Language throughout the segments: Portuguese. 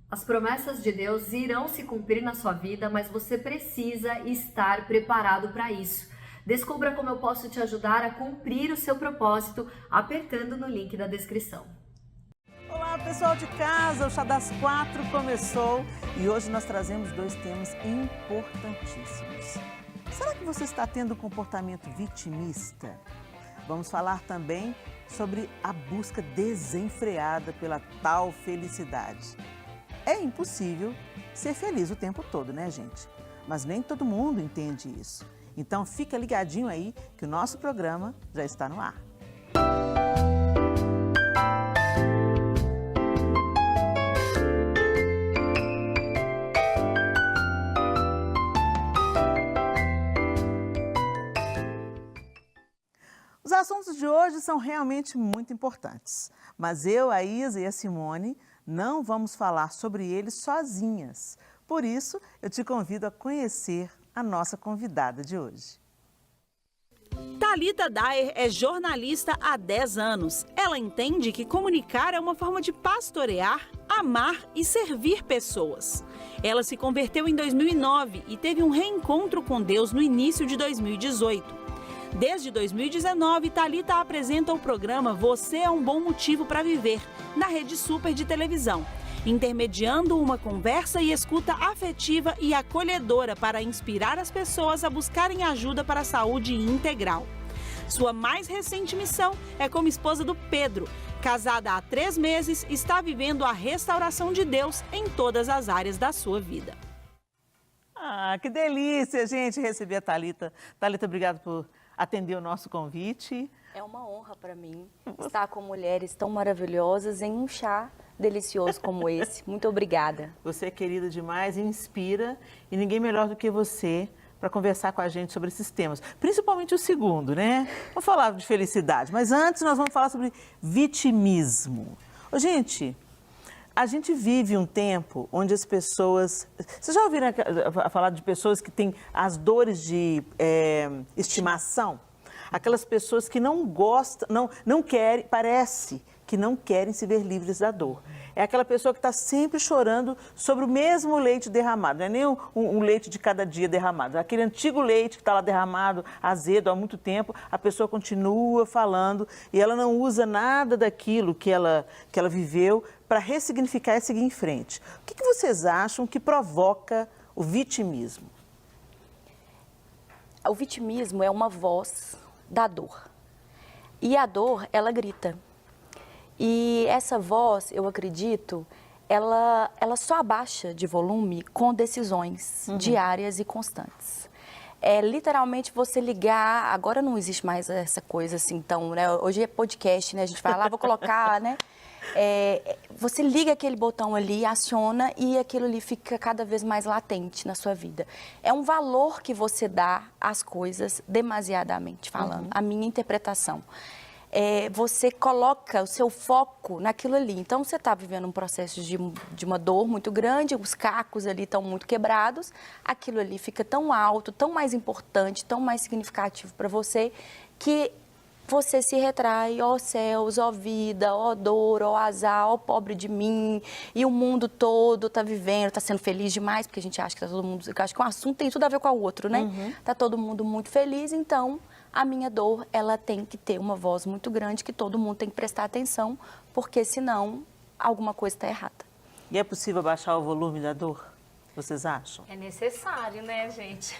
As promessas de Deus irão se cumprir na sua vida, mas você precisa estar preparado para isso. Descubra como eu posso te ajudar a cumprir o seu propósito apertando no link da descrição. Olá, pessoal de casa, o Chá das 4 começou e hoje nós trazemos 2 temas importantíssimos. Será que você está tendo um comportamento vitimista? Vamos falar também sobre a busca desenfreada pela tal felicidade. É impossível ser feliz o tempo todo, né, gente? Mas nem todo mundo entende isso. Então fica ligadinho aí que o nosso programa já está no ar. Os assuntos de hoje são realmente muito importantes, mas eu, a Isa e a Simone não vamos falar sobre eles sozinhas. Por isso, eu te convido a conhecer a nossa convidada de hoje. Thalita Daer é jornalista há 10 anos. Ela entende que comunicar é uma forma de pastorear, amar e servir pessoas. Ela se converteu em 2009 e teve um reencontro com Deus no início de 2018. Desde 2019, Thalita apresenta o programa Você é um Bom Motivo para Viver, na Rede Super de televisão, intermediando uma conversa e escuta afetiva e acolhedora para inspirar as pessoas a buscarem ajuda para a saúde integral. Sua mais recente missão é como esposa do Pedro. Casada há 3 meses, está vivendo a restauração de Deus em todas as áreas da sua vida. Ah, que delícia, gente, receber a Thalita. Thalita, obrigada por atender o nosso convite. É uma honra para mim estar com mulheres tão maravilhosas em um chá delicioso como esse. Muito obrigada. Você é querida demais, inspira, e ninguém melhor do que você para conversar com a gente sobre esses temas. Principalmente o segundo, né? Vamos falar de felicidade, mas antes nós vamos falar sobre vitimismo. Ô, gente, a gente vive um tempo onde as pessoas... Vocês já ouviram falar de pessoas que têm as dores de estimação? Aquelas pessoas que não gostam, não querem, parece que não querem se ver livres da dor. É aquela pessoa que está sempre chorando sobre o mesmo leite derramado. Não é nem um leite de cada dia derramado. Aquele antigo leite que está lá derramado, azedo há muito tempo, a pessoa continua falando e ela não usa nada daquilo que ela viveu para ressignificar e seguir em frente. O que vocês acham que provoca o vitimismo? O vitimismo é uma voz da dor. E a dor, ela grita. E essa voz, eu acredito, ela só abaixa de volume com decisões diárias e constantes. É literalmente você ligar, agora não existe mais essa coisa assim, então, né? Hoje é podcast, né? A gente vai lá, vou colocar, né? Você liga aquele botão ali, aciona e aquilo ali fica cada vez mais latente na sua vida. É um valor que você dá às coisas demasiadamente falando, a minha interpretação. Você coloca o seu foco naquilo ali. Então, você está vivendo um processo de uma dor muito grande, os cacos ali estão muito quebrados, aquilo ali fica tão alto, tão mais importante, tão mais significativo para você, que você se retrai, ó céus, ó vida, ó dor, ó azar, ó pobre de mim, e o mundo todo está vivendo, está sendo feliz demais, porque a gente acha que está todo mundo, eu acho que um assunto tem tudo a ver com o outro, né? Está todo mundo muito feliz, então a minha dor, ela tem que ter uma voz muito grande, que todo mundo tem que prestar atenção, porque senão alguma coisa está errada. E é possível baixar o volume da dor? Vocês acham? É necessário, né, gente?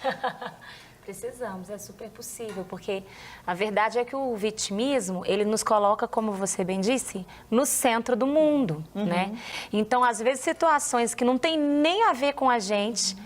Precisamos, é super possível, porque a verdade é que o vitimismo, ele nos coloca, como você bem disse, no centro do mundo, né? Então, às vezes, situações que não tem nem a ver com a gente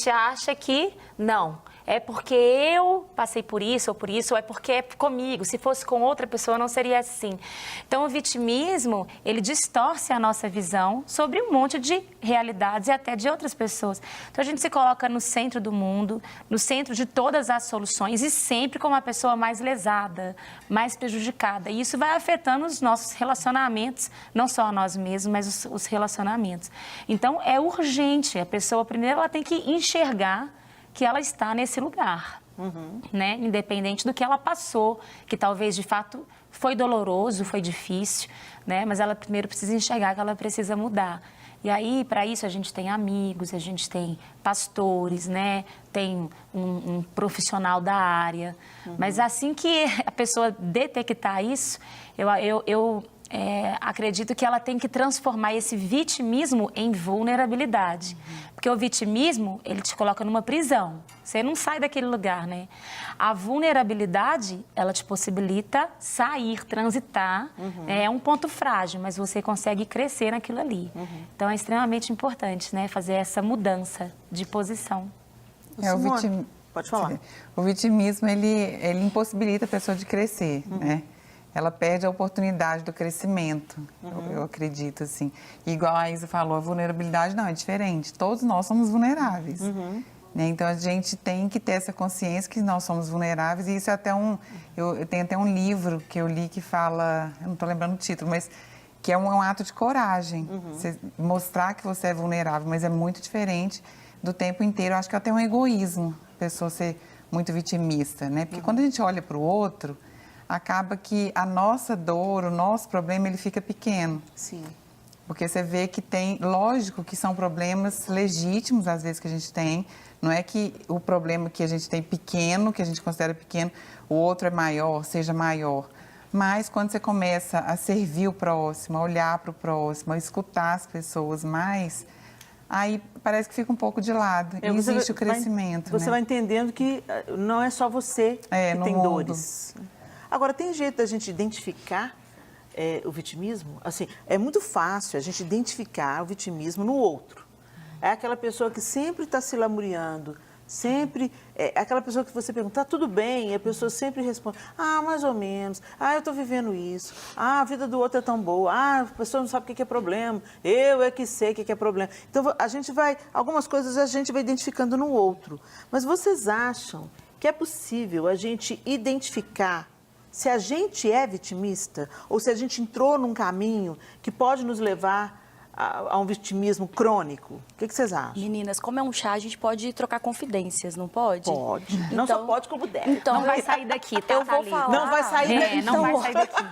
acha que não. É porque eu passei por isso, ou é porque é comigo. Se fosse com outra pessoa, não seria assim. Então, o vitimismo, ele distorce a nossa visão sobre um monte de realidades e até de outras pessoas. Então, a gente se coloca no centro do mundo, no centro de todas as soluções e sempre como a pessoa mais lesada, mais prejudicada. E isso vai afetando os nossos relacionamentos, não só a nós mesmos, mas os relacionamentos. Então, é urgente. A pessoa, primeiro, ela tem que enxergar que ela está nesse lugar, né? Independente do que ela passou, que talvez, de fato, foi doloroso, foi difícil, né? Mas ela primeiro precisa enxergar que ela precisa mudar. E aí, para isso, a gente tem amigos, a gente tem pastores, né? Tem um profissional da área. Mas assim que a pessoa detectar isso, eu acredito que ela tem que transformar esse vitimismo em vulnerabilidade. Porque o vitimismo, ele te coloca numa prisão. Você não sai daquele lugar, né? A vulnerabilidade, ela te possibilita sair, transitar. É um ponto frágil, mas você consegue crescer naquilo ali. Então, é extremamente importante, né? Fazer essa mudança de posição. Pode falar. O vitimismo, ele impossibilita a pessoa de crescer, né? Ela perde a oportunidade do crescimento, eu acredito, assim. Igual a Isa falou, a vulnerabilidade não, é diferente. Todos nós somos vulneráveis. Né? Então, a gente tem que ter essa consciência que nós somos vulneráveis. E isso é até eu tenho até um livro que eu li que fala, eu não estou lembrando o título, mas que é um ato de coragem. Você mostrar que você é vulnerável, mas é muito diferente do tempo inteiro. Eu acho que é até um egoísmo a pessoa ser muito vitimista, né? Porque quando a gente olha para o outro, acaba que a nossa dor, o nosso problema, ele fica pequeno. Sim. Porque você vê que tem, lógico que são problemas legítimos, às vezes, que a gente tem. Não é que o problema que a gente tem pequeno, que a gente considera pequeno, o outro é maior, seja maior. Mas quando você começa a servir o próximo, a olhar para o próximo, a escutar as pessoas mais, aí parece que fica um pouco de lado. E existe o crescimento. Você vai entendendo que não é só você que tem mundo. dores. Agora, tem jeito da gente identificar o vitimismo? Assim, é muito fácil a gente identificar o vitimismo no outro. É aquela pessoa que sempre está se lamuriando, sempre... É aquela pessoa que você pergunta, tá tudo bem? E a pessoa sempre responde, mais ou menos. Eu estou vivendo isso. A vida do outro é tão boa. A pessoa não sabe o que é problema. Eu é que sei o que é problema. Então, algumas coisas a gente vai identificando no outro. Mas vocês acham que é possível a gente identificar se a gente é vitimista ou se a gente entrou num caminho que pode nos levar a um vitimismo crônico? O que vocês acham? Meninas, como é um chá, a gente pode trocar confidências, não pode? Pode. Não só pode, como deve. Então, Não vai sair daqui, tá? eu vou falar. Não vai sair daqui. Não vai sair daqui.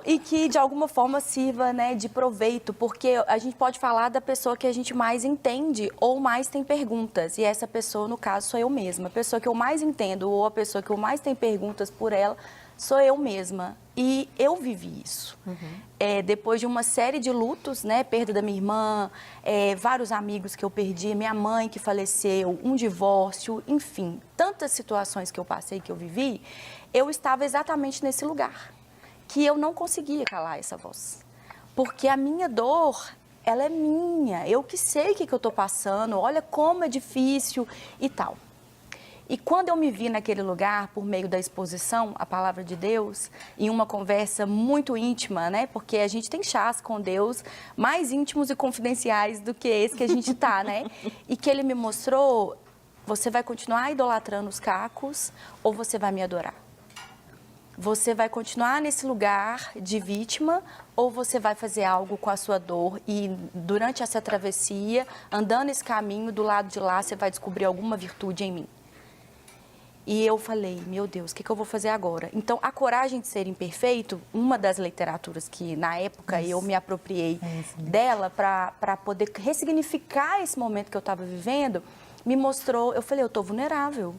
E que de alguma forma sirva, né, de proveito, porque a gente pode falar da pessoa que a gente mais entende ou mais tem perguntas. E essa pessoa, no caso, sou eu mesma. A pessoa que eu mais entendo ou a pessoa que eu mais tenho perguntas por ela sou eu mesma. E eu vivi isso. Depois de uma série de lutos, né, perda da minha irmã, vários amigos que eu perdi, minha mãe que faleceu, um divórcio, enfim, tantas situações que eu passei, que eu vivi, eu estava exatamente nesse lugar, que eu não conseguia calar essa voz. Porque a minha dor, ela é minha, eu que sei o que eu estou passando, olha como é difícil e tal. E quando eu me vi naquele lugar, por meio da exposição à Palavra de Deus, em uma conversa muito íntima, né? Porque a gente tem chás com Deus mais íntimos e confidenciais do que esse que a gente tá, né? E que Ele me mostrou, você vai continuar idolatrando os cacos ou você vai me adorar? Você vai continuar nesse lugar de vítima ou você vai fazer algo com a sua dor e durante essa travessia, andando esse caminho, do lado de lá, você vai descobrir alguma virtude em mim? E eu falei, meu Deus, o que eu vou fazer agora? Então, A Coragem de Ser Imperfeito, uma das literaturas que, na época, eu me apropriei dela para poder ressignificar esse momento que eu estava vivendo, me mostrou, eu falei, eu estou vulnerável,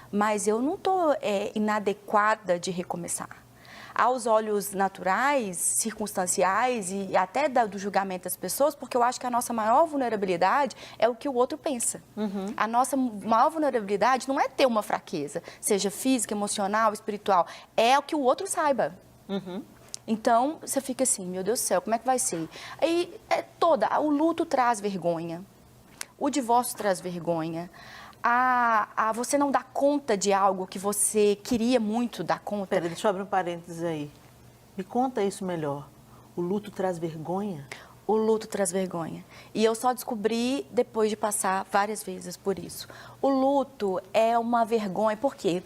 mas eu não estou inadequada de recomeçar. Aos olhos naturais, circunstanciais e até do julgamento das pessoas, porque eu acho que a nossa maior vulnerabilidade é o que o outro pensa. A nossa maior vulnerabilidade não é ter uma fraqueza, seja física, emocional, espiritual, é o que o outro saiba. Então, você fica assim, meu Deus do céu, como é que vai ser? Aí, o luto traz vergonha, o divórcio traz vergonha, você não dá conta de algo que você queria muito dar conta. Pera, deixa eu abrir um parênteses aí. Me conta isso melhor. O luto traz vergonha? O luto traz vergonha. E eu só descobri depois de passar várias vezes por isso. O luto é uma vergonha, porque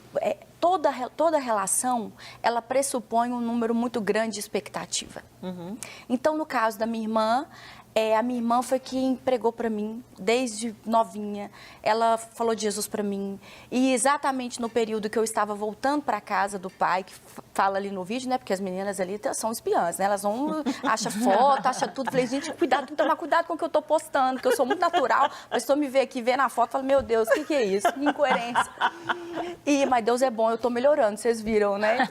toda relação, ela pressupõe um número muito grande de expectativa. Então, no caso da minha irmã, A minha irmã foi quem pregou para mim desde novinha. Ela falou de Jesus para mim. E exatamente no período que eu estava voltando para casa do pai, que fala ali no vídeo, né? Porque as meninas ali são espiãs, né? Elas vão, acham foto, acham tudo. Falei, gente, cuidado, tem que tomar cuidado com o que eu tô postando, porque eu sou muito natural. Mas se eu me ver aqui, ver na foto, falo, meu Deus, o que é isso? Que incoerência. Mas Deus é bom, eu tô melhorando, vocês viram, né?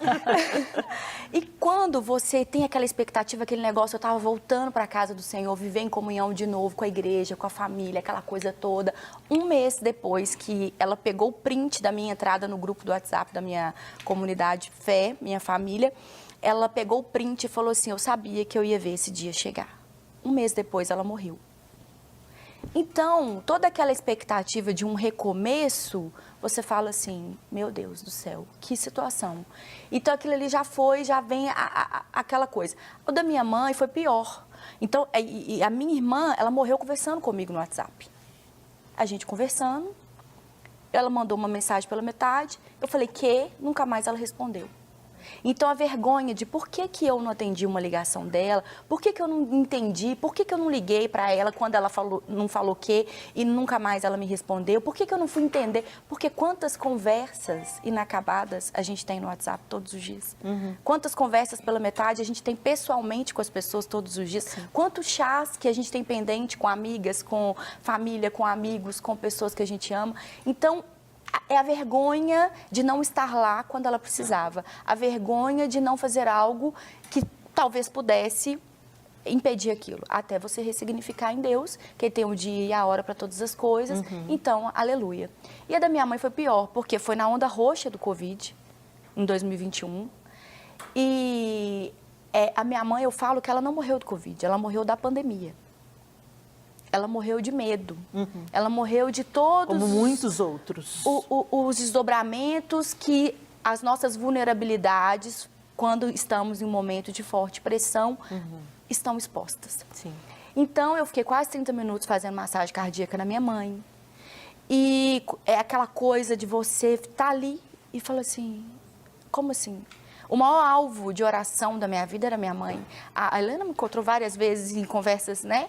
E quando você tem aquela expectativa, aquele negócio, eu tava voltando para casa do Senhor, viver em comunhão de novo com a igreja, com a família, aquela coisa toda. Um mês depois que ela pegou o print da minha entrada no grupo do WhatsApp da minha comunidade Fé, minha família, ela pegou o print e falou assim, eu sabia que eu ia ver esse dia chegar. Um mês depois ela morreu. Então, toda aquela expectativa de um recomeço, você fala assim, meu Deus do céu, que situação. Então, aquilo ali já vem aquela coisa. O da minha mãe foi pior. Então, a minha irmã, ela morreu conversando comigo no WhatsApp. A gente conversando, ela mandou uma mensagem pela metade, eu falei que nunca mais ela respondeu. Então, a vergonha de por que eu não atendi uma ligação dela, por que eu não entendi, por que eu não liguei para ela quando ela não falou que e nunca mais ela me respondeu, por que eu não fui entender, porque quantas conversas inacabadas a gente tem no WhatsApp todos os dias, quantas conversas pela metade a gente tem pessoalmente com as pessoas todos os dias, quantos chás que a gente tem pendente com amigas, com família, com amigos, com pessoas que a gente ama. Então, é a vergonha de não estar lá quando ela precisava. A vergonha de não fazer algo que talvez pudesse impedir aquilo. Até você ressignificar em Deus, que Ele tem o dia e a hora para todas as coisas. Então, aleluia. E a da minha mãe foi pior, porque foi na onda roxa do Covid, em 2021. E a minha mãe, eu falo que ela não morreu do Covid, ela morreu da pandemia. Ela morreu de medo. Ela morreu de todos... Como muitos outros. Os desdobramentos que as nossas vulnerabilidades, quando estamos em um momento de forte pressão, estão expostas. Sim. Então, eu fiquei quase 30 minutos fazendo massagem cardíaca na minha mãe. E é aquela coisa de você estar ali e falar assim, como assim? O maior alvo de oração da minha vida era minha mãe. A Helena me encontrou várias vezes em conversas, né?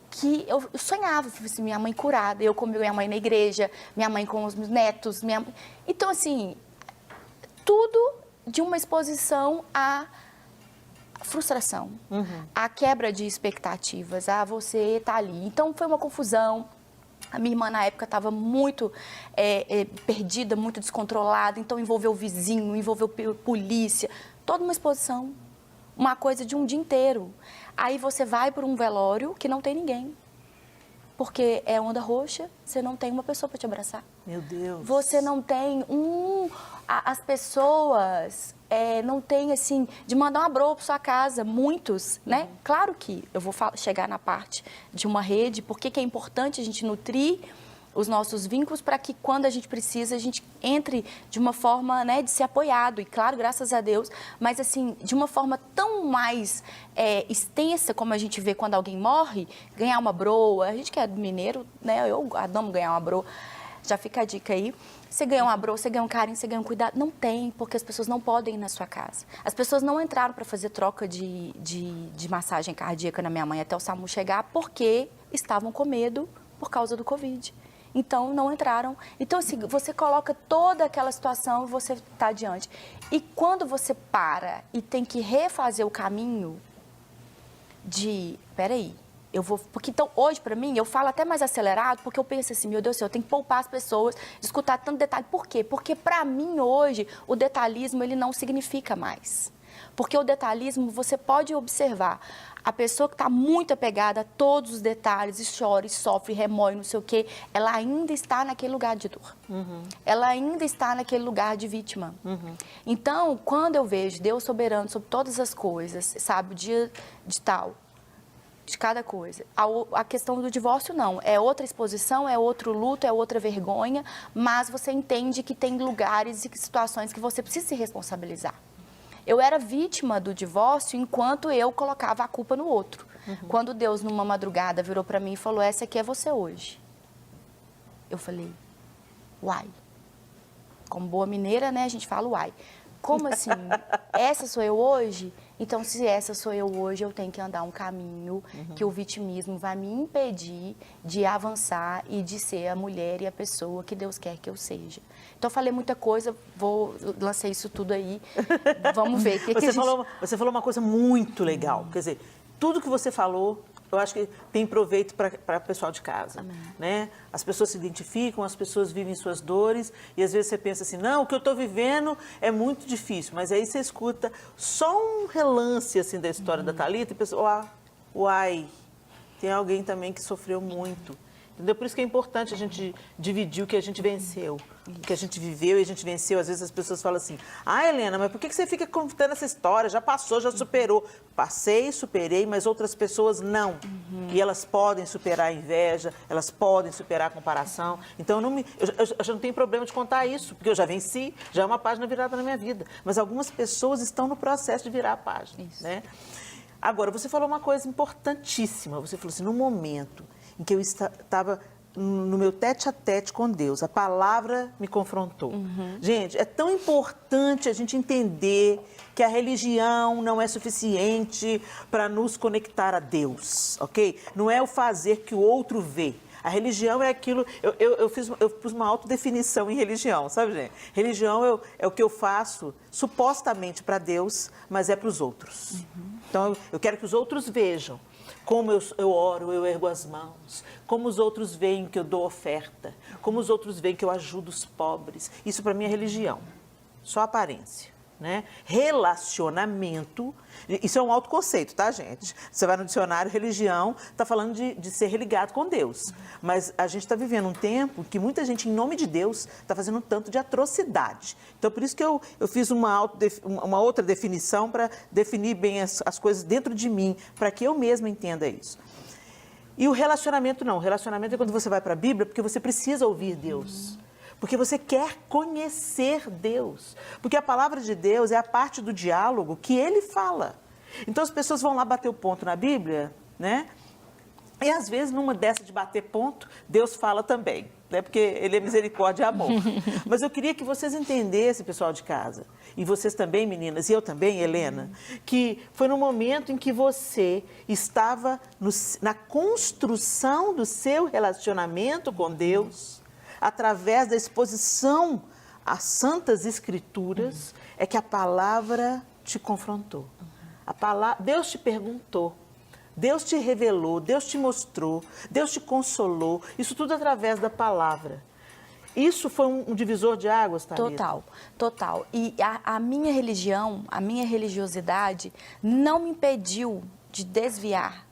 Que eu sonhava, assim, minha mãe curada, eu com minha mãe na igreja, minha mãe com os meus netos. Então, assim, tudo de uma exposição à frustração, à quebra de expectativas, a você estar ali. Então, foi uma confusão. A minha irmã, na época, estava muito perdida, muito descontrolada. Então, envolveu o vizinho, envolveu polícia. Toda uma exposição. Uma coisa de um dia inteiro. Aí, você vai para um velório que não tem ninguém. Porque é onda roxa, você não tem uma pessoa para te abraçar. Meu Deus. Você não tem as pessoas não têm, assim, de mandar um abraço para sua casa, muitos, né? Claro que eu vou chegar na parte de uma rede, porque que é importante a gente nutrir os nossos vínculos para que quando a gente precisa, a gente entre de uma forma, né, de ser apoiado. E claro, graças a Deus, mas assim, de uma forma tão mais extensa como a gente vê quando alguém morre, ganhar uma broa. A gente que é mineiro, né, eu adoro ganhar uma broa. Já fica a dica aí. Você ganha um abraço, você ganha um carinho, você ganha um cuidado. Não tem, porque as pessoas não podem ir na sua casa. As pessoas não entraram para fazer troca de massagem cardíaca na minha mãe até o SAMU chegar, porque estavam com medo por causa do Covid. Então, não entraram. Então, assim, você coloca toda aquela situação e você está adiante. E quando você para e tem que refazer o caminho peraí, eu vou... Porque, então, hoje, para mim, eu falo até mais acelerado, porque eu penso assim, meu Deus do céu, eu tenho que poupar as pessoas, de escutar tanto detalhe. Por quê? Porque, para mim, hoje, o detalhismo, ele não significa mais. Porque o detalhismo, você pode observar, a pessoa que está muito apegada a todos os detalhes, e chora, e sofre, remói, não sei o quê, ela ainda está naquele lugar de dor. Ela ainda está naquele lugar de vítima. Então, quando eu vejo Deus soberano sobre todas as coisas, sabe, o dia de tal, de cada coisa. A questão do divórcio, não. É outra exposição, é outro luto, é outra vergonha, mas você entende que tem lugares e situações que você precisa se responsabilizar. Eu era vítima do divórcio enquanto eu colocava a culpa no outro. Quando Deus, numa madrugada, virou para mim e falou, essa aqui é você hoje. Eu falei, uai. Como boa mineira, né, a gente fala uai. Como assim? Essa sou eu hoje? Então, se essa sou eu hoje, eu tenho que andar um caminho que o vitimismo vai me impedir de avançar e de ser a mulher e a pessoa que Deus quer que eu seja. Então, eu falei muita coisa, lancei isso tudo aí, vamos ver. Você falou uma coisa muito legal, quer dizer, tudo que você falou, eu acho que tem proveito para o pessoal de casa, né? As pessoas se identificam, as pessoas vivem suas dores e às vezes você pensa assim, não, o que eu estou vivendo é muito difícil, mas aí você escuta só um relance assim da história da Thalita e pensa, uai, tem alguém também que sofreu muito. Entendeu? Por isso que é importante a gente dividir o que a gente venceu, o que a gente viveu e a gente venceu. Às vezes as pessoas falam assim, Helena, mas por que você fica contando essa história? Já passou, já superou. Passei, superei, mas outras pessoas não. E elas podem superar a inveja, elas podem superar a comparação. Então, eu já não tenho problema de contar isso, porque eu já venci, já é uma página virada na minha vida. Mas algumas pessoas estão no processo de virar a página, né? Agora, você falou uma coisa importantíssima. Você falou assim, no momento em que eu estava no meu tete-a-tete com Deus, a palavra me confrontou. Gente, é tão importante a gente entender que a religião não é suficiente para nos conectar a Deus, ok? Não é o fazer que o outro vê. A religião é aquilo... Eu pus uma autodefinição em religião, sabe, gente? Religião é o que eu faço supostamente para Deus, mas é para os outros. Então, eu quero que os outros vejam como eu oro, eu ergo as mãos, como os outros veem que eu dou oferta, como os outros veem que eu ajudo os pobres. Isso para mim é religião, só aparência, né? Relacionamento, isso é um autoconceito, tá, gente? Você vai no dicionário, religião, está falando de ser religado com Deus. Mas a gente está vivendo um tempo que muita gente, em nome de Deus, está fazendo um tanto de atrocidade. Então, por isso que eu fiz uma outra definição para definir bem as coisas dentro de mim, para que eu mesma entenda isso. E o relacionamento não. O relacionamento é quando você vai para a Bíblia, porque você precisa ouvir Deus. Porque você quer conhecer Deus. Porque a palavra de Deus é a parte do diálogo que Ele fala. Então as pessoas vão lá bater o ponto na Bíblia, né? E às vezes, numa dessa de bater ponto, Deus fala também, né? Porque Ele é misericórdia e amor. Mas eu queria que vocês entendessem, pessoal de casa, e vocês também, meninas, e eu também, Helena, que foi no momento em que você estava na construção do seu relacionamento com Deus, através da exposição às Santas Escrituras, é que a palavra te confrontou. Deus te perguntou, Deus te revelou, Deus te mostrou, Deus te consolou, isso tudo através da palavra. Isso foi um divisor de águas, Thalita? Total. E a minha religião, a minha religiosidade não me impediu de desviar.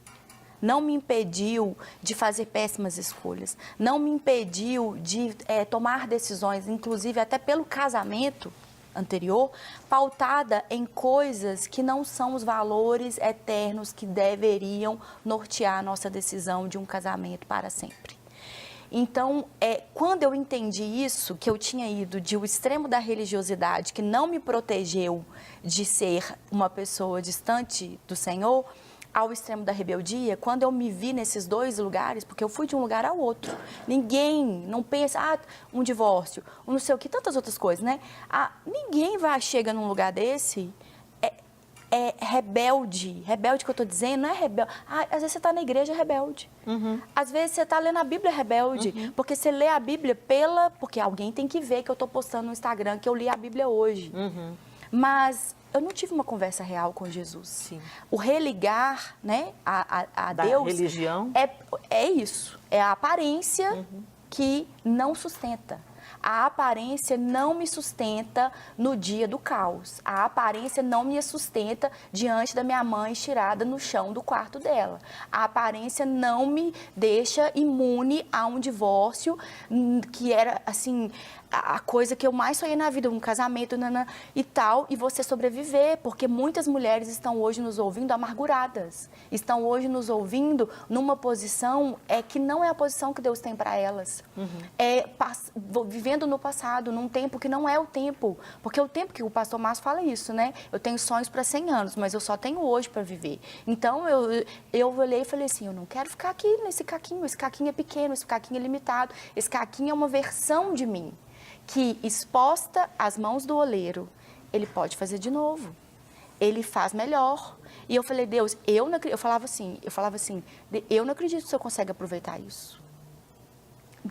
Não me impediu de fazer péssimas escolhas, não me impediu de tomar decisões, inclusive até pelo casamento anterior, pautada em coisas que não são os valores eternos que deveriam nortear a nossa decisão de um casamento para sempre. Então, quando eu entendi isso, que eu tinha ido de o extremo da religiosidade, que não me protegeu de ser uma pessoa distante do Senhor, ao extremo da rebeldia, quando eu me vi nesses dois lugares, porque eu fui de um lugar ao outro. Ninguém não pensa, um divórcio, um não sei o que, tantas outras coisas, né? Ninguém chega num lugar desse, rebelde. Rebelde que eu estou dizendo, não é rebelde. Às vezes você está na igreja rebelde. Às vezes você está lendo a Bíblia rebelde, porque você lê a Bíblia porque alguém tem que ver que eu estou postando no Instagram que eu li a Bíblia hoje. Mas eu não tive uma conversa real com Jesus. Sim. O religar, né, a da Deus... religião. É isso. É a aparência que não sustenta. A aparência não me sustenta no dia do caos. A aparência não me sustenta diante da minha mãe estirada no chão do quarto dela. A aparência não me deixa imune a um divórcio, que era, assim, a coisa que eu mais sonhei na vida, um casamento e tal, e você sobreviver, porque muitas mulheres estão hoje nos ouvindo amarguradas, estão hoje nos ouvindo numa posição que não é a posição que Deus tem para elas. Vivendo no passado, num tempo que não é o tempo, porque o tempo que o pastor Márcio fala isso, né? Eu tenho sonhos para 100 anos, mas eu só tenho hoje para viver. Então, eu olhei e falei assim, eu não quero ficar aqui nesse caquinho, esse caquinho é pequeno, esse caquinho é limitado, esse caquinho é uma versão de mim, que exposta às mãos do oleiro, ele pode fazer de novo. ele faz melhor. E eu falei, Deus, eu falava assim, eu não acredito que o Senhor consegue aproveitar isso.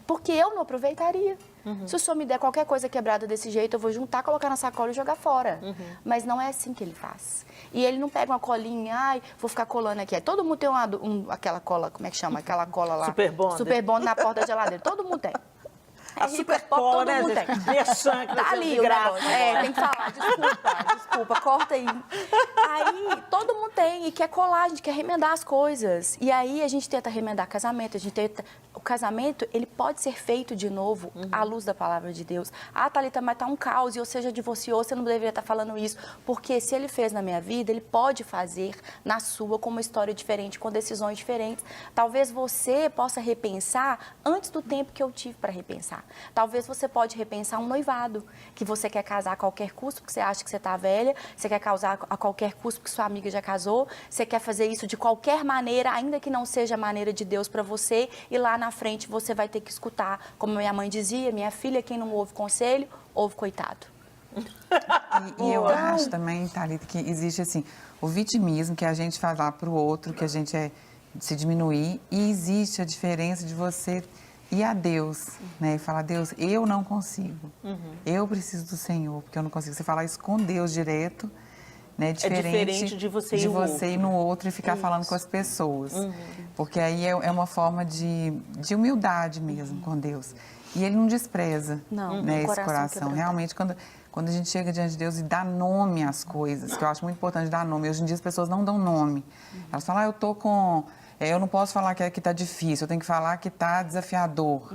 Porque eu não aproveitaria. Se o Senhor me der qualquer coisa quebrada desse jeito, eu vou juntar, colocar na sacola e jogar fora. Mas não é assim que ele faz. E ele não pega uma colinha, ai, vou ficar colando aqui. Aí todo mundo tem aquela cola, como é que chama? Aquela cola lá. Super Bond. Super Bond na porta da geladeira. Todo mundo tem. A super cola, né, todo mundo gente? tem. Merchan, que Tá vai ser ali de o graça negócio. agora. Tem que falar, desculpa, corta aí. Aí, todo mundo tem e quer colar, a gente quer remendar as coisas. E aí, a gente tenta remendar casamento, o casamento, ele pode ser feito de novo à luz da palavra de Deus. Ah, Thalita, mas tá um caos e você já divorciou, você não deveria estar falando isso. Porque se ele fez na minha vida, ele pode fazer na sua com uma história diferente, com decisões diferentes. Talvez você possa repensar antes do tempo que eu tive para repensar. Talvez você pode repensar um noivado, que você quer casar a qualquer custo, porque você acha que você está velha, você quer casar a qualquer custo, porque sua amiga já casou, você quer fazer isso de qualquer maneira, ainda que não seja a maneira de Deus para você, e lá na frente você vai ter que escutar, como minha mãe dizia, minha filha, quem não ouve conselho, ouve coitado. E eu acho também, Thalita, que existe assim, o vitimismo, que a gente falar para o outro, que a gente se diminuir, e existe a diferença de você ir a Deus, né? E falar, Deus, eu não consigo. Eu preciso do Senhor, porque eu não consigo. Você falar isso com Deus direto, né? diferente de você ir no outro e ficar falando com as pessoas. Porque aí é uma forma de humildade mesmo com Deus. E Ele não despreza, Não, né, esse coração coração. quebrantado. Realmente, quando a gente chega diante de Deus e dá nome às coisas, que eu acho muito importante dar nome. Hoje em dia as pessoas não dão nome. Elas falam, eu tô com... eu não posso falar que está difícil, eu tenho que falar que está desafiador.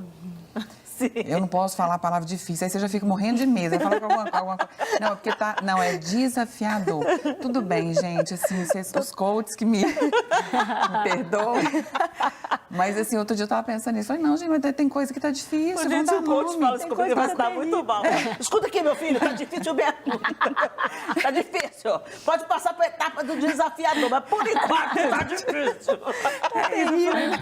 Eu não posso falar a palavra difícil, aí você já fica morrendo de medo. Aí fala com alguma coisa. Não, é porque não, é desafiador. Tudo bem, gente, assim, os coaches que me perdoem. Mas, assim, outro dia eu estava pensando nisso. Falei, não, gente, mas tem coisa que está difícil. Gente, se o coach fala isso comigo, vai dar muito mal. Escuta aqui, meu filho, tá difícil mesmo. Tá difícil. Pode passar para a etapa do desafiador, mas por enquanto tá difícil. É terrível.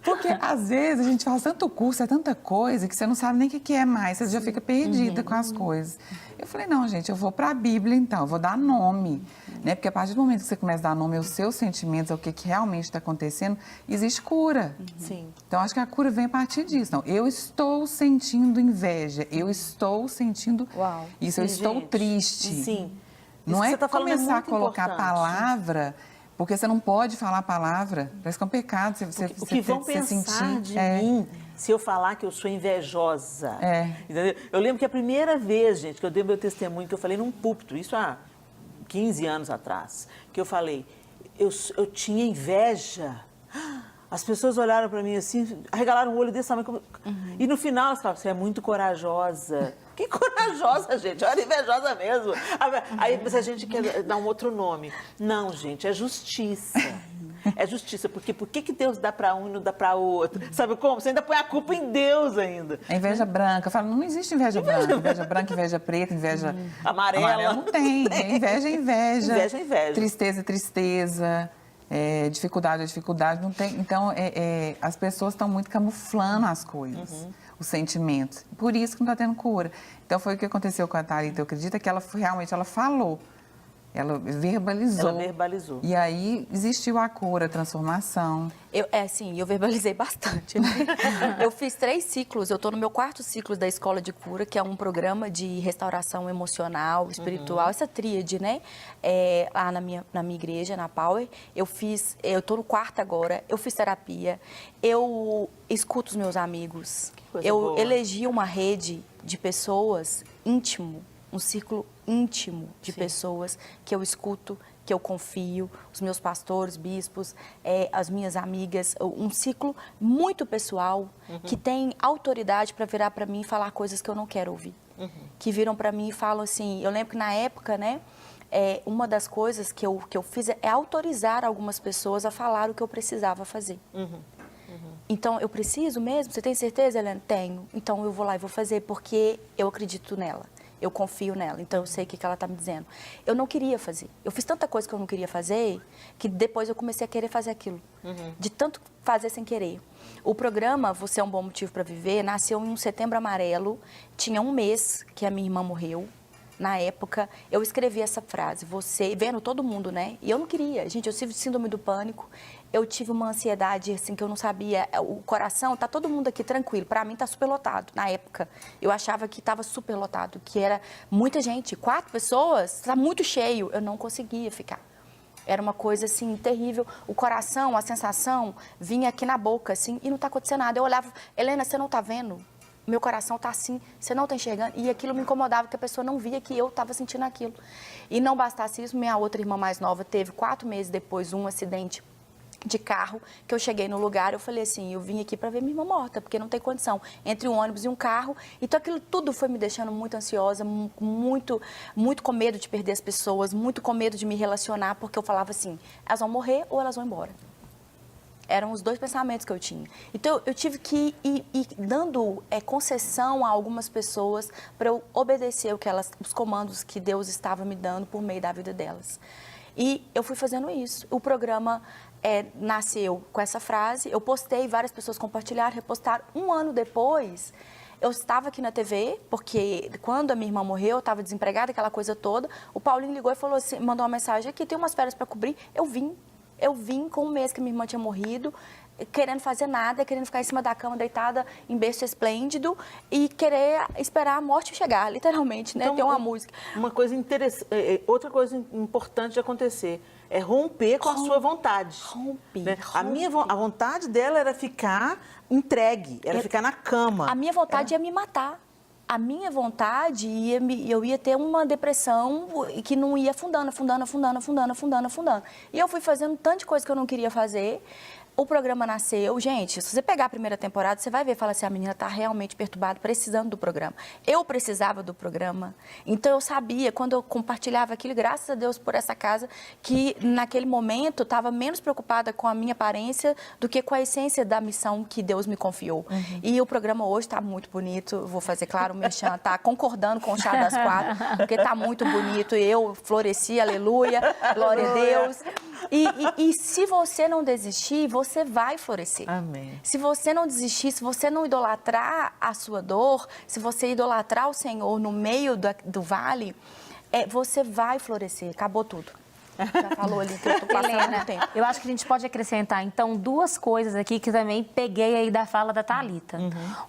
Porque, às vezes, a gente faz tanto curso, é tanta coisa, que você não sabe nem o que é mais, você já fica perdida com as coisas. Eu falei, não, gente, eu vou para a Bíblia, então, eu vou dar nome, né? Porque a partir do momento que você começa a dar nome aos seus sentimentos, ao que realmente está acontecendo, existe cura. Sim. Então, acho que a cura vem a partir disso. Não, eu estou sentindo inveja, eu estou sentindo isso, eu estou triste. Sim. Não Isso que é você tá falando é começar a muito colocar a importante. palavra... Porque você não pode falar a palavra. Parece que é um pecado O que vão pensar de mim se eu falar que eu sou invejosa? Entendeu? Eu lembro que a primeira vez, gente, que eu dei meu testemunho, que eu falei num púlpito, isso há 15 anos atrás, que eu falei, eu tinha inveja. As pessoas olharam para mim assim, arregalaram o olho desse tamanho. E no final elas falavam, você é muito corajosa. Que corajosa, gente. Eu era invejosa mesmo. Aí a gente quer dar um outro nome. Não, gente, é justiça. É justiça, porque por que Deus dá para um e não dá para outro? Sabe como? Você ainda põe a culpa em Deus ainda. A inveja branca. Eu falo, não existe inveja branca. Inveja branca, inveja preta, inveja amarela. Não tem. Inveja é inveja. Inveja é inveja. Tristeza é tristeza. Dificuldade é dificuldade. Não tem. Então, as pessoas estão muito camuflando as coisas, os sentimentos. Por isso que não está tendo cura. Então, foi o que aconteceu com a Thalita. Eu acredito que ela realmente falou. Ela verbalizou. Ela verbalizou. E aí existiu a cura, a transformação. Eu verbalizei bastante. Né? Eu fiz 3 ciclos, eu estou no meu 4º ciclo da Escola de Cura, que é um programa de restauração emocional, espiritual, essa tríade, né? Lá na minha igreja, na Power. Eu estou no 4º agora, eu fiz terapia, eu escuto os meus amigos. Eu elegi uma rede de pessoas íntimo, um círculo íntimo de pessoas que eu escuto, que eu confio, os meus pastores, bispos, as minhas amigas, um ciclo muito pessoal, que tem autoridade para virar para mim e falar coisas que eu não quero ouvir. Que viram para mim e falam assim, eu lembro que na época, né, uma das coisas que eu fiz é autorizar algumas pessoas a falar o que eu precisava fazer. Então, eu preciso mesmo? Você tem certeza, Helena? Tenho. Então, eu vou lá e vou fazer, porque eu acredito nela. Eu confio nela, então eu sei o que ela está me dizendo. Eu não queria fazer. Eu fiz tanta coisa que eu não queria fazer, que depois eu comecei a querer fazer aquilo. De tanto fazer sem querer. O programa Você é um Bom Motivo para Viver nasceu em um setembro amarelo. Tinha um mês que a minha irmã morreu. na época, eu escrevi essa frase, você, vendo todo mundo, né? E eu não queria. Gente, eu tive síndrome do pânico, eu tive uma ansiedade, assim, que eu não sabia. O coração, tá todo mundo aqui tranquilo. Para mim, tá super lotado. Na época, eu achava que estava super lotado, que era muita gente, 4 pessoas, tá muito cheio. Eu não conseguia ficar. Era uma coisa, assim, terrível. O coração, a sensação, vinha aqui na boca, assim, e não tá acontecendo nada. Eu olhava, Helena, você não tá vendo? Meu coração tá assim, você não tá enxergando. E aquilo me incomodava, que a pessoa não via que eu estava sentindo aquilo. E não bastasse isso, minha outra irmã mais nova teve 4 meses depois um acidente de carro, que eu cheguei no lugar, eu falei assim, eu vim aqui para ver minha irmã morta, porque não tem condição, entre um ônibus e um carro. Então aquilo tudo foi me deixando muito ansiosa, muito com medo de perder as pessoas, muito com medo de me relacionar, porque eu falava assim, elas vão morrer ou elas vão embora. Eram os 2 pensamentos que eu tinha. Então, eu tive que ir dando concessão a algumas pessoas para eu obedecer os comandos que Deus estava me dando por meio da vida delas. E eu fui fazendo isso. O programa nasceu com essa frase, eu postei, várias pessoas compartilharam, repostaram. Um ano depois, eu estava aqui na TV, porque quando a minha irmã morreu, eu estava desempregada, aquela coisa toda. O Paulinho ligou e falou assim, mandou uma mensagem aqui, tem umas férias para cobrir. Eu vim com um mês que minha irmã tinha morrido, querendo fazer nada, querendo ficar em cima da cama, deitada em berço esplêndido e querer esperar a morte chegar, literalmente, né? Então, Tem uma música. Uma coisa interessante, outra coisa importante de acontecer é romper com a sua vontade. Né? A vontade dela era ficar entregue, era ficar na cama. A minha vontade ia me matar. A minha vontade, eu ia ter uma depressão que não ia afundando. E eu fui fazendo um tanto de coisa que eu não queria fazer. O programa nasceu. Gente, se você pegar a primeira temporada, você vai ver e falar assim, a menina está realmente perturbada, precisando do programa. Eu precisava do programa. Então, eu sabia, quando eu compartilhava aquilo, graças a Deus por essa casa, que naquele momento estava menos preocupada com a minha aparência do que com a essência da missão que Deus me confiou. E o programa hoje está muito bonito. Vou fazer, claro, o Merchan está concordando com o Chá das 4, porque está muito bonito. Eu floresci, aleluia, glória a Deus. E se você não desistir, você vai florescer. Amém. Se você não desistir, se você não idolatrar a sua dor, se você idolatrar o Senhor no meio do vale, você vai florescer. Acabou tudo. Já falou ali que eu tô passando Helena, tempo. eu acho que a gente pode acrescentar, então, 2 coisas aqui que também peguei aí da fala da Thalita.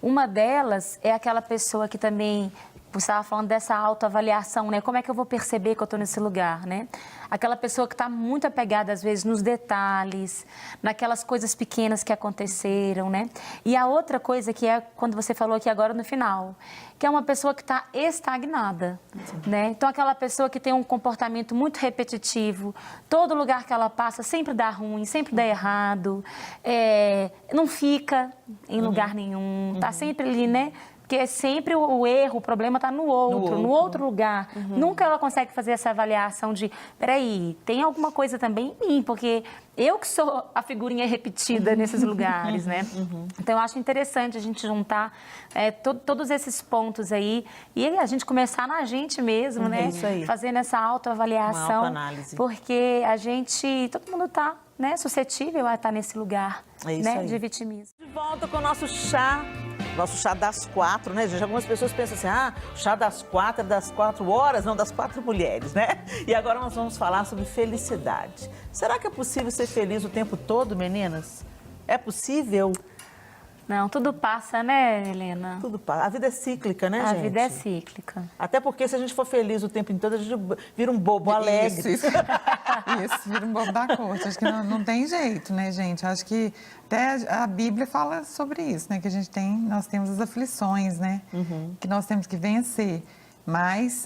Uma delas é aquela pessoa que também... Você estava falando dessa autoavaliação, né? Como é que eu vou perceber que eu estou nesse lugar, né? Aquela pessoa que está muito apegada, às vezes, nos detalhes, naquelas coisas pequenas que aconteceram, né? E a outra coisa que é quando você falou aqui agora no final, que é uma pessoa que está estagnada, né? Então, aquela pessoa que tem um comportamento muito repetitivo, todo lugar que ela passa sempre dá ruim, sempre dá errado, não fica em lugar nenhum, está sempre ali, né? Porque é sempre o erro, o problema está no outro lugar. Nunca ela consegue fazer essa avaliação de, peraí, tem alguma coisa também em mim, porque eu que sou a figurinha repetida nesses lugares, né? Então, eu acho interessante a gente juntar todos esses pontos aí e a gente começar na gente mesmo, né? Isso aí. Fazendo essa autoavaliação. Uma autoanálise. Porque todo mundo está, né, suscetível a estar nesse lugar, né, de vitimismo. De volta com o nosso chá das 4, né, gente? Algumas pessoas pensam assim, o chá das 4 é das 4 horas, não, das 4 mulheres, né? E agora nós vamos falar sobre felicidade. Será que é possível ser feliz o tempo todo, meninas? É possível? Não, tudo passa, né, Helena? Tudo passa. A vida é cíclica, né, gente? A vida é cíclica. Até porque se a gente for feliz o tempo inteiro, a gente vira um bobo alegre. Isso, vira um bobo da corte. Acho que não tem jeito, né, gente? Acho que até a Bíblia fala sobre isso, né? Que nós temos as aflições, né? Que nós temos que vencer. Mas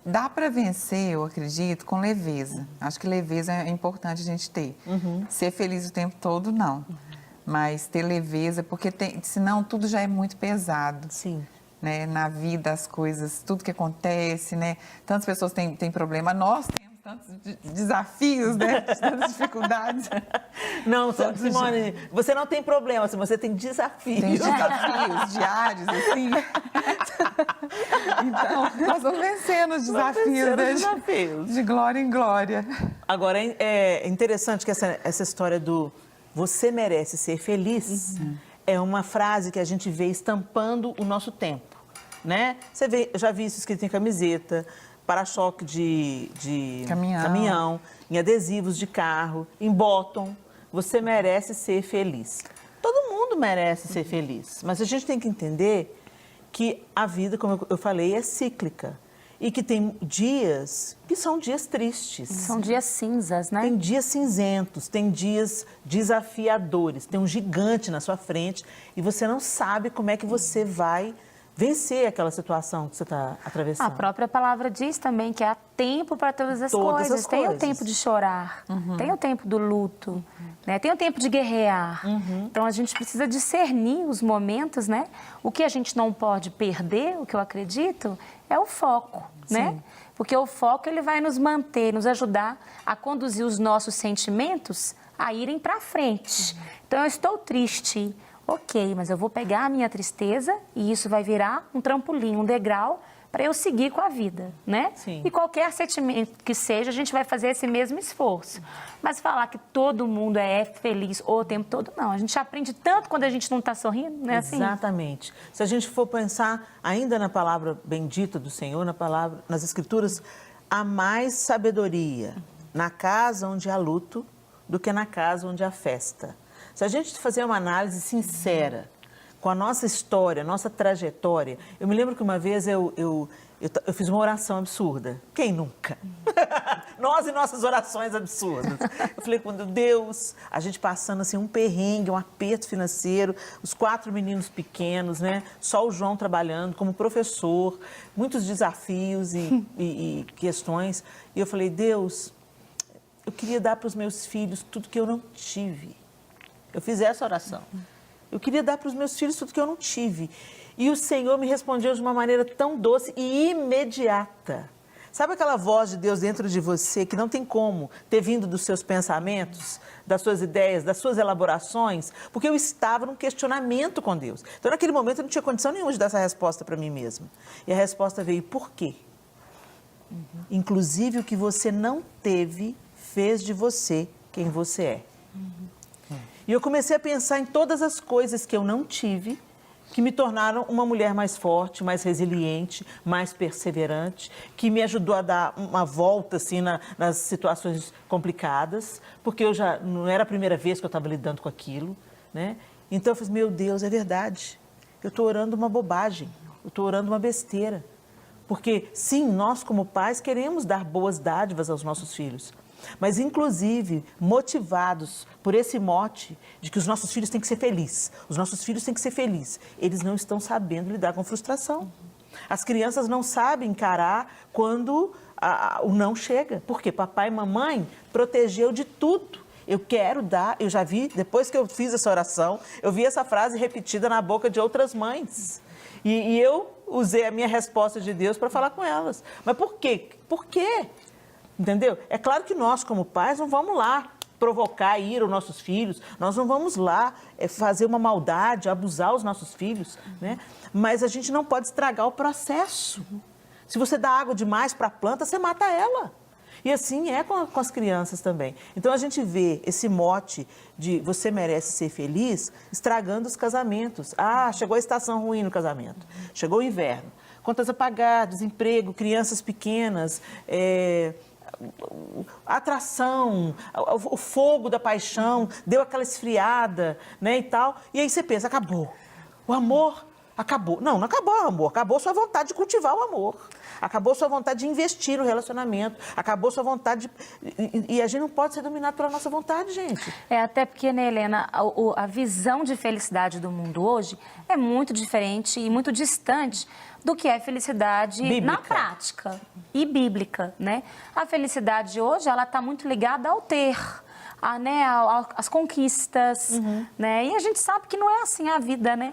dá para vencer, eu acredito, com leveza. Acho que leveza é importante a gente ter. Ser feliz o tempo todo, não. Mas ter leveza, porque senão tudo já é muito pesado. Sim. Né? Na vida, as coisas, tudo que acontece, né? Tantas pessoas têm problema, nós temos tantos desafios, né? Tantas dificuldades. Não, Simone, você não tem problema, você tem desafios. Tem desafios diários, assim. Então, nós vamos vencendo os desafios, de glória em glória. Agora, é interessante que essa história do você merece ser feliz é uma frase que a gente vê estampando o nosso tempo. né? Eu já vi isso escrito em camiseta, para-choque de caminhão, em adesivos de carro, em bottom. Você merece ser feliz. Todo mundo merece ser feliz, mas a gente tem que entender que a vida, como eu falei, é cíclica. E que tem dias que são dias tristes. São dias cinzas, né? Tem dias cinzentos, tem dias desafiadores, tem um gigante na sua frente e você não sabe como é que você vai vencer aquela situação que você está atravessando. A própria palavra diz também que há tempo para todas as coisas. Tem o tempo de chorar, tem o tempo do luto, né? Tem o tempo de guerrear. Então, a gente precisa discernir os momentos, né? O que a gente não pode perder, o que eu acredito, é o foco, né? Porque o foco, ele vai nos manter, nos ajudar a conduzir os nossos sentimentos a irem para frente. Então, eu estou triste. Ok, mas eu vou pegar a minha tristeza e isso vai virar um trampolim, um degrau para eu seguir com a vida, né? Sim. E qualquer sentimento que seja, a gente vai fazer esse mesmo esforço. Mas falar que todo mundo é feliz o tempo todo, não. A gente aprende tanto quando a gente não está sorrindo, né? Exatamente. Se a gente for pensar ainda na palavra bendita do Senhor, nas Escrituras, há mais sabedoria na casa onde há luto do que na casa onde há festa. Se a gente fazer uma análise sincera com a nossa história, a nossa trajetória... Eu me lembro que uma vez eu fiz uma oração absurda. Quem nunca? Nós e nossas orações absurdas. Eu falei, quando Deus, a gente passando assim um perrengue, um aperto financeiro, os 4 meninos pequenos, né? Só o João trabalhando como professor, muitos desafios e questões. E eu falei, Deus, eu queria dar para os meus filhos tudo que eu não tive. Eu fiz essa oração. Eu queria dar para os meus filhos tudo que eu não tive. E o Senhor me respondeu de uma maneira tão doce e imediata. Sabe aquela voz de Deus dentro de você que não tem como ter vindo dos seus pensamentos, das suas ideias, das suas elaborações? Porque eu estava num questionamento com Deus. Então, naquele momento, eu não tinha condição nenhuma de dar essa resposta para mim mesma. E a resposta veio, por quê? Inclusive, o que você não teve fez de você quem você é. E eu comecei a pensar em todas as coisas que eu não tive, que me tornaram uma mulher mais forte, mais resiliente, mais perseverante, que me ajudou a dar uma volta assim, nas situações complicadas, porque não era a primeira vez que eu estava lidando com aquilo, né? Então eu falei, meu Deus, é verdade, eu estou orando uma bobagem, eu estou orando uma besteira. Porque, sim, nós como pais queremos dar boas dádivas aos nossos filhos, mas, inclusive, motivados por esse mote de que os nossos filhos têm que ser felizes. Os nossos filhos têm que ser felizes. Eles não estão sabendo lidar com frustração. As crianças não sabem encarar quando o não chega. Porque papai e mamãe protegeu de tudo. Eu quero dar, eu já vi, depois que eu fiz essa oração, eu vi essa frase repetida na boca de outras mães. E eu usei a minha resposta de Deus para falar com elas. Mas por quê? Por quê? Entendeu? É claro que nós, como pais, não vamos lá provocar, ir aos nossos filhos, nós não vamos lá fazer uma maldade, abusar os nossos filhos, né? Mas a gente não pode estragar o processo. Se você dá água demais para a planta, você mata ela. E assim é com as crianças também. Então a gente vê esse mote de você merece ser feliz estragando os casamentos. Ah, chegou a estação ruim no casamento, chegou o inverno, contas a pagar, desemprego, crianças pequenas, atração, o fogo da paixão, deu aquela esfriada, né, e tal. E aí você pensa, acabou. O amor acabou. Não acabou o amor, acabou sua vontade de cultivar o amor. Acabou sua vontade de investir no relacionamento. Acabou sua vontade E a gente não pode ser dominado pela nossa vontade, gente. Até porque, né, Helena, a visão de felicidade do mundo hoje é muito diferente e muito distante do que é felicidade bíblica. Na prática e bíblica, né? A felicidade hoje, ela está muito ligada ao ter, às conquistas, né? E a gente sabe que não é assim a vida, né?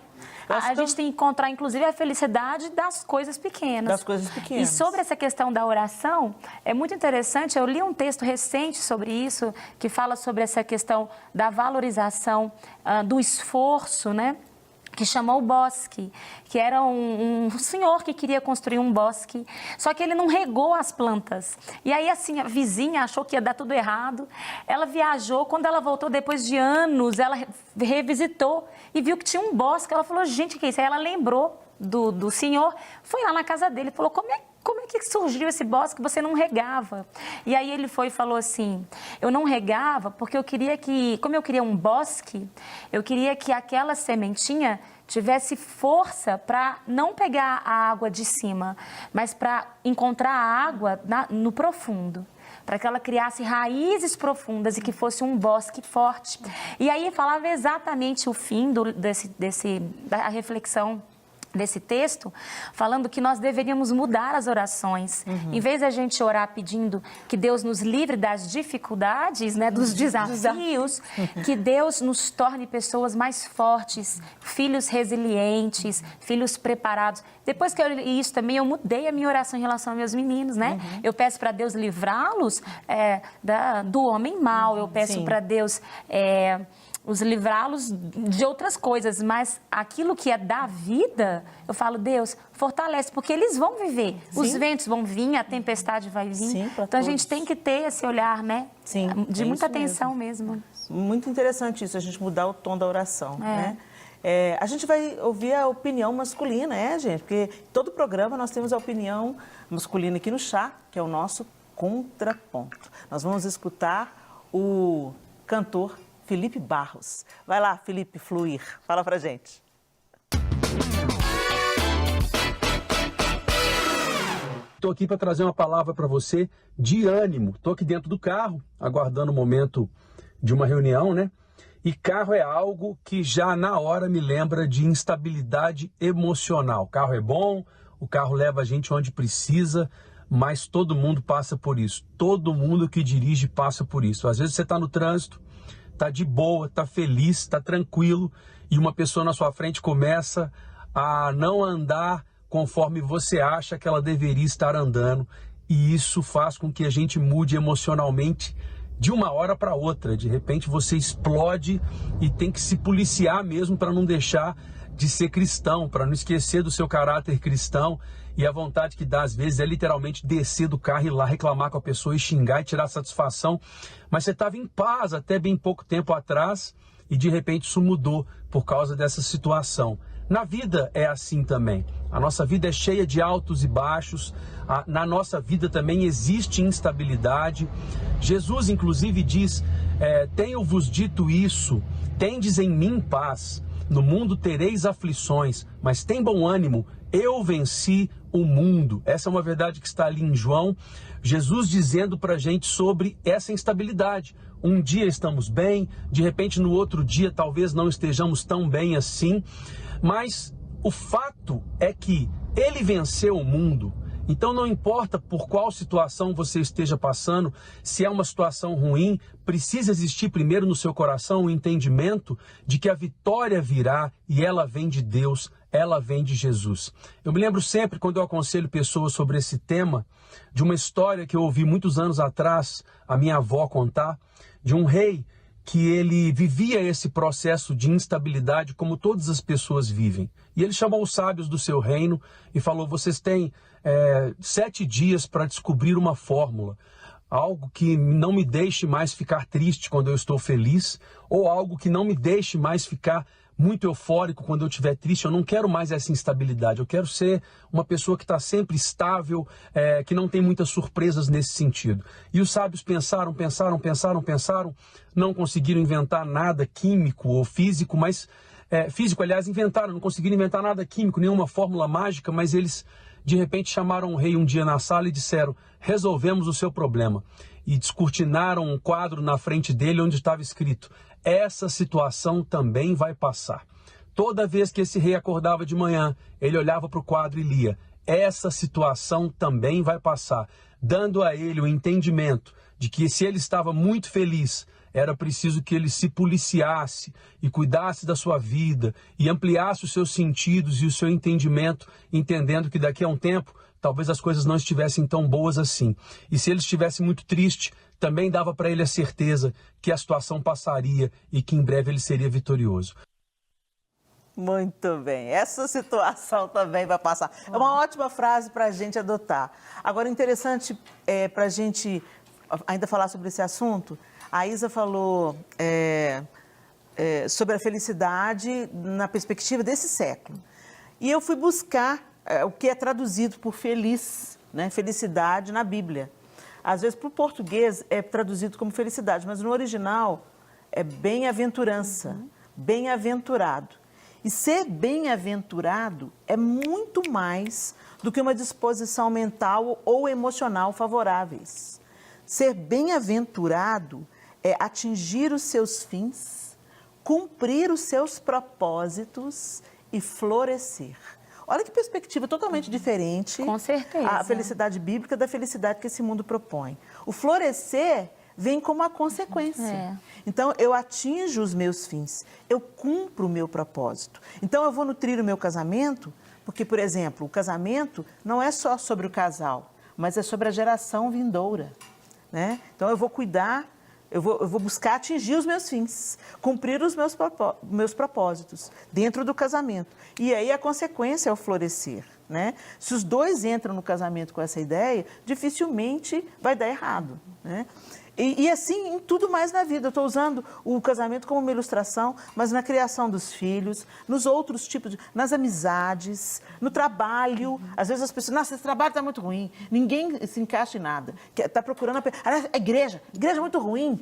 A gente tem que encontrar, inclusive, a felicidade das coisas pequenas. Das coisas pequenas. E sobre essa questão da oração, é muito interessante, eu li um texto recente sobre isso, que fala sobre essa questão da valorização do esforço, né? Que chamou o Bosque, que era um senhor que queria construir um bosque, só que ele não regou as plantas. E aí, assim, a vizinha achou que ia dar tudo errado. Ela viajou, quando ela voltou, depois de anos, ela revisitou e viu que tinha um bosque. Ela falou, gente, o que é isso? Aí ela lembrou do senhor, foi lá na casa dele e falou, como é que surgiu esse bosque que você não regava? E aí ele foi e falou assim, eu não regava porque eu queria que, como eu queria um bosque, eu queria que aquela sementinha tivesse força para não pegar a água de cima, mas para encontrar a água no profundo, para que ela criasse raízes profundas e que fosse um bosque forte. E aí falava exatamente o fim da reflexão desse texto, falando que nós deveríamos mudar as orações. Em vez da gente orar pedindo que Deus nos livre das dificuldades, né, dos desafios, que Deus nos torne pessoas mais fortes, filhos resilientes, filhos preparados. Depois que eu li isso também, eu mudei a minha oração em relação aos meus meninos, né? Eu peço para Deus livrá-los do homem mau, eu peço para Deus os livrá-los de outras coisas, mas aquilo que é da vida, eu falo, Deus, fortalece, porque eles vão viver. Sim. Os ventos vão vir, a tempestade vai vir. Sim, então a gente tem que ter esse olhar, né? Sim, de muita atenção mesmo. Muito interessante isso, a gente mudar o tom da oração, né? A gente vai ouvir a opinião masculina, gente? Porque todo programa nós temos a opinião masculina aqui no Chá, que é o nosso contraponto. Nós vamos escutar o cantor Felipe Barros. Vai lá, Felipe, fluir. Fala pra gente. Estou aqui para trazer uma palavra para você de ânimo. Estou aqui dentro do carro, aguardando o momento de uma reunião, né? E carro é algo que já na hora me lembra de instabilidade emocional. O carro é bom, o carro leva a gente onde precisa, mas todo mundo passa por isso. Todo mundo que dirige passa por isso. Às vezes você está no trânsito, tá de boa, tá feliz, tá tranquilo, e uma pessoa na sua frente começa a não andar conforme você acha que ela deveria estar andando, e isso faz com que a gente mude emocionalmente de uma hora para outra. De repente você explode e tem que se policiar mesmo para não deixar de ser cristão, para não esquecer do seu caráter cristão. E a vontade que dá às vezes é literalmente descer do carro e ir lá reclamar com a pessoa e xingar e tirar satisfação. Mas você estava em paz até bem pouco tempo atrás e de repente isso mudou por causa dessa situação. Na vida é assim também. A nossa vida é cheia de altos e baixos. Na nossa vida também existe instabilidade. Jesus inclusive diz, tenho-vos dito isso, tendes em mim paz. No mundo tereis aflições, mas tem bom ânimo, eu venci o mundo. Essa é uma verdade que está ali em João, Jesus dizendo para a gente sobre essa instabilidade. Um dia estamos bem, de repente no outro dia talvez não estejamos tão bem assim, mas o fato é que ele venceu o mundo. Então não importa por qual situação você esteja passando, se é uma situação ruim, precisa existir primeiro no seu coração o entendimento de que a vitória virá e ela vem de Deus, ela vem de Jesus. Eu me lembro sempre, quando eu aconselho pessoas sobre esse tema, de uma história que eu ouvi muitos anos atrás, a minha avó contar, de um rei que ele vivia esse processo de instabilidade como todas as pessoas vivem. E ele chamou os sábios do seu reino e falou, vocês têm 7 dias para descobrir uma fórmula, algo que não me deixe mais ficar triste quando eu estou feliz, ou algo que não me deixe mais ficar muito eufórico quando eu estiver triste. Eu não quero mais essa instabilidade, eu quero ser uma pessoa que está sempre estável, que não tem muitas surpresas nesse sentido. E os sábios pensaram, não conseguiram inventar nada químico ou físico, mas inventaram, não conseguiram inventar nada químico, nenhuma fórmula mágica, mas eles de repente chamaram o rei um dia na sala e disseram, resolvemos o seu problema. E descortinaram um quadro na frente dele onde estava escrito, essa situação também vai passar. Toda vez que esse rei acordava de manhã, ele olhava para o quadro e lia, essa situação também vai passar, dando a ele o entendimento de que se ele estava muito feliz, era preciso que ele se policiasse e cuidasse da sua vida e ampliasse os seus sentidos e o seu entendimento, entendendo que daqui a um tempo talvez as coisas não estivessem tão boas assim. E se ele estivesse muito triste, também dava para ele a certeza que a situação passaria e que em breve ele seria vitorioso. Muito bem, essa situação também vai passar. É uma ótima frase para a gente adotar. Agora, interessante para a gente ainda falar sobre esse assunto, a Isa falou sobre a felicidade na perspectiva desse século. E eu fui buscar o que é traduzido por feliz, né? Felicidade na Bíblia. Às vezes, para o português, é traduzido como felicidade, mas no original é bem-aventurança, bem-aventurado. E ser bem-aventurado é muito mais do que uma disposição mental ou emocional favoráveis. Ser bem-aventurado é atingir os seus fins, cumprir os seus propósitos e florescer. Olha que perspectiva totalmente diferente. Com certeza. A felicidade bíblica da felicidade que esse mundo propõe. O florescer vem como a consequência. Então, eu atinjo os meus fins, eu cumpro o meu propósito. Então, eu vou nutrir o meu casamento, porque, por exemplo, o casamento não é só sobre o casal, mas é sobre a geração vindoura, né? Então, eu vou cuidar, eu vou buscar atingir os meus fins, cumprir os meus propósitos dentro do casamento. E aí, a consequência é o florescer, né? Se os dois entram no casamento com essa ideia, dificilmente vai dar errado, né? E assim, em tudo mais na vida. Eu estou usando o casamento como uma ilustração, mas na criação dos filhos, nos outros tipos, nas amizades, no trabalho. Às vezes as pessoas, nossa, esse trabalho está muito ruim, ninguém se encaixa em nada. Está procurando a igreja é muito ruim,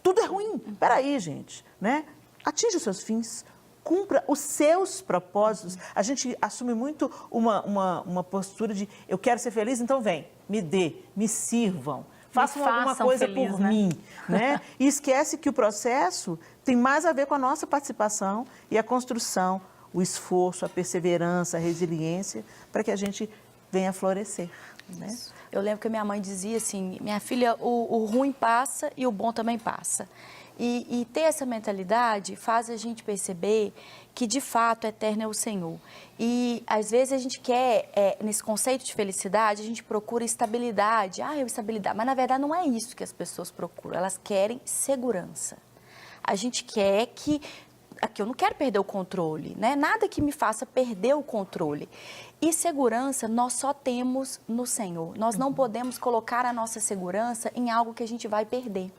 tudo é ruim. Peraí, gente, né? Atinja os seus fins, cumpra os seus propósitos. A gente assume muito uma postura de eu quero ser feliz, então vem, me dê, me sirvam. Façam alguma coisa feliz, por né? mim, né? E esquece que o processo tem mais a ver com a nossa participação e a construção, o esforço, a perseverança, a resiliência, para que a gente venha florescer, né? Eu lembro que a minha mãe dizia assim, minha filha, o ruim passa e o bom também passa. E ter essa mentalidade faz a gente perceber que, de fato, eterno é o Senhor. E, às vezes, a gente quer, nesse conceito de felicidade, a gente procura estabilidade. Estabilidade. Mas, na verdade, não é isso que as pessoas procuram. Elas querem segurança. A gente quer que... Aqui, eu não quero perder o controle, né? Nada que me faça perder o controle. E segurança nós só temos no Senhor. Nós não podemos colocar a nossa segurança em algo que a gente vai perder.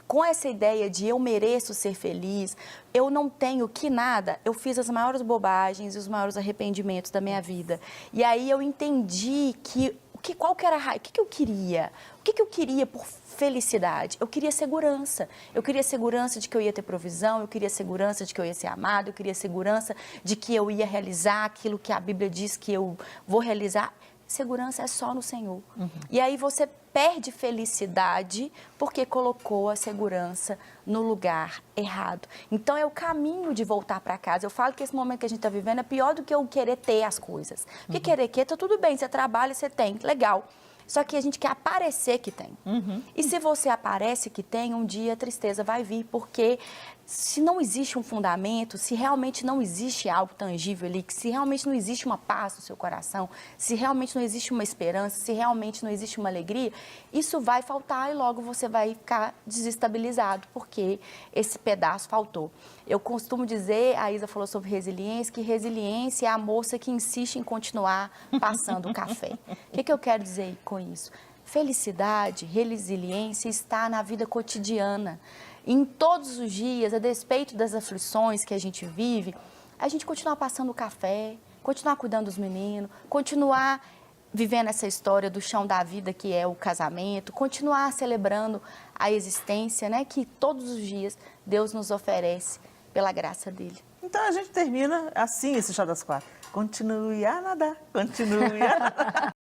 Com essa ideia de eu mereço ser feliz, eu não tenho que nada, eu fiz as maiores bobagens e os maiores arrependimentos da minha vida. E aí eu entendi qual que era a raiz, o que eu queria? O que eu queria por felicidade? Eu queria segurança. Eu queria segurança de que eu ia ter provisão, eu queria segurança de que eu ia ser amado, eu queria segurança de que eu ia realizar aquilo que a Bíblia diz que eu vou realizar. Segurança é só no Senhor. E aí você perde felicidade porque colocou a segurança no lugar errado. Então, é o caminho de voltar para casa. Eu falo que esse momento que a gente está vivendo é pior do que eu querer ter as coisas. Porque querer que tá tudo bem, você trabalha, você tem, legal. Só que a gente quer aparecer que tem. E se você aparece que tem, um dia a tristeza vai vir, porque se não existe um fundamento, se realmente não existe algo tangível ali, se realmente não existe uma paz no seu coração, se realmente não existe uma esperança, se realmente não existe uma alegria, isso vai faltar e logo você vai ficar desestabilizado, porque esse pedaço faltou. Eu costumo dizer, a Isa falou sobre resiliência, que resiliência é a moça que insiste em continuar passando o café. O que eu quero dizer com isso? Felicidade, resiliência está na vida cotidiana. Em todos os dias, a despeito das aflições que a gente vive, a gente continuar passando o café, continuar cuidando dos meninos, continuar vivendo essa história do chão da vida que é o casamento, continuar celebrando a existência, né, que todos os dias Deus nos oferece pela graça dele. Então a gente termina assim esse Chá das Quatro. Continue a nadar, continue a nadar.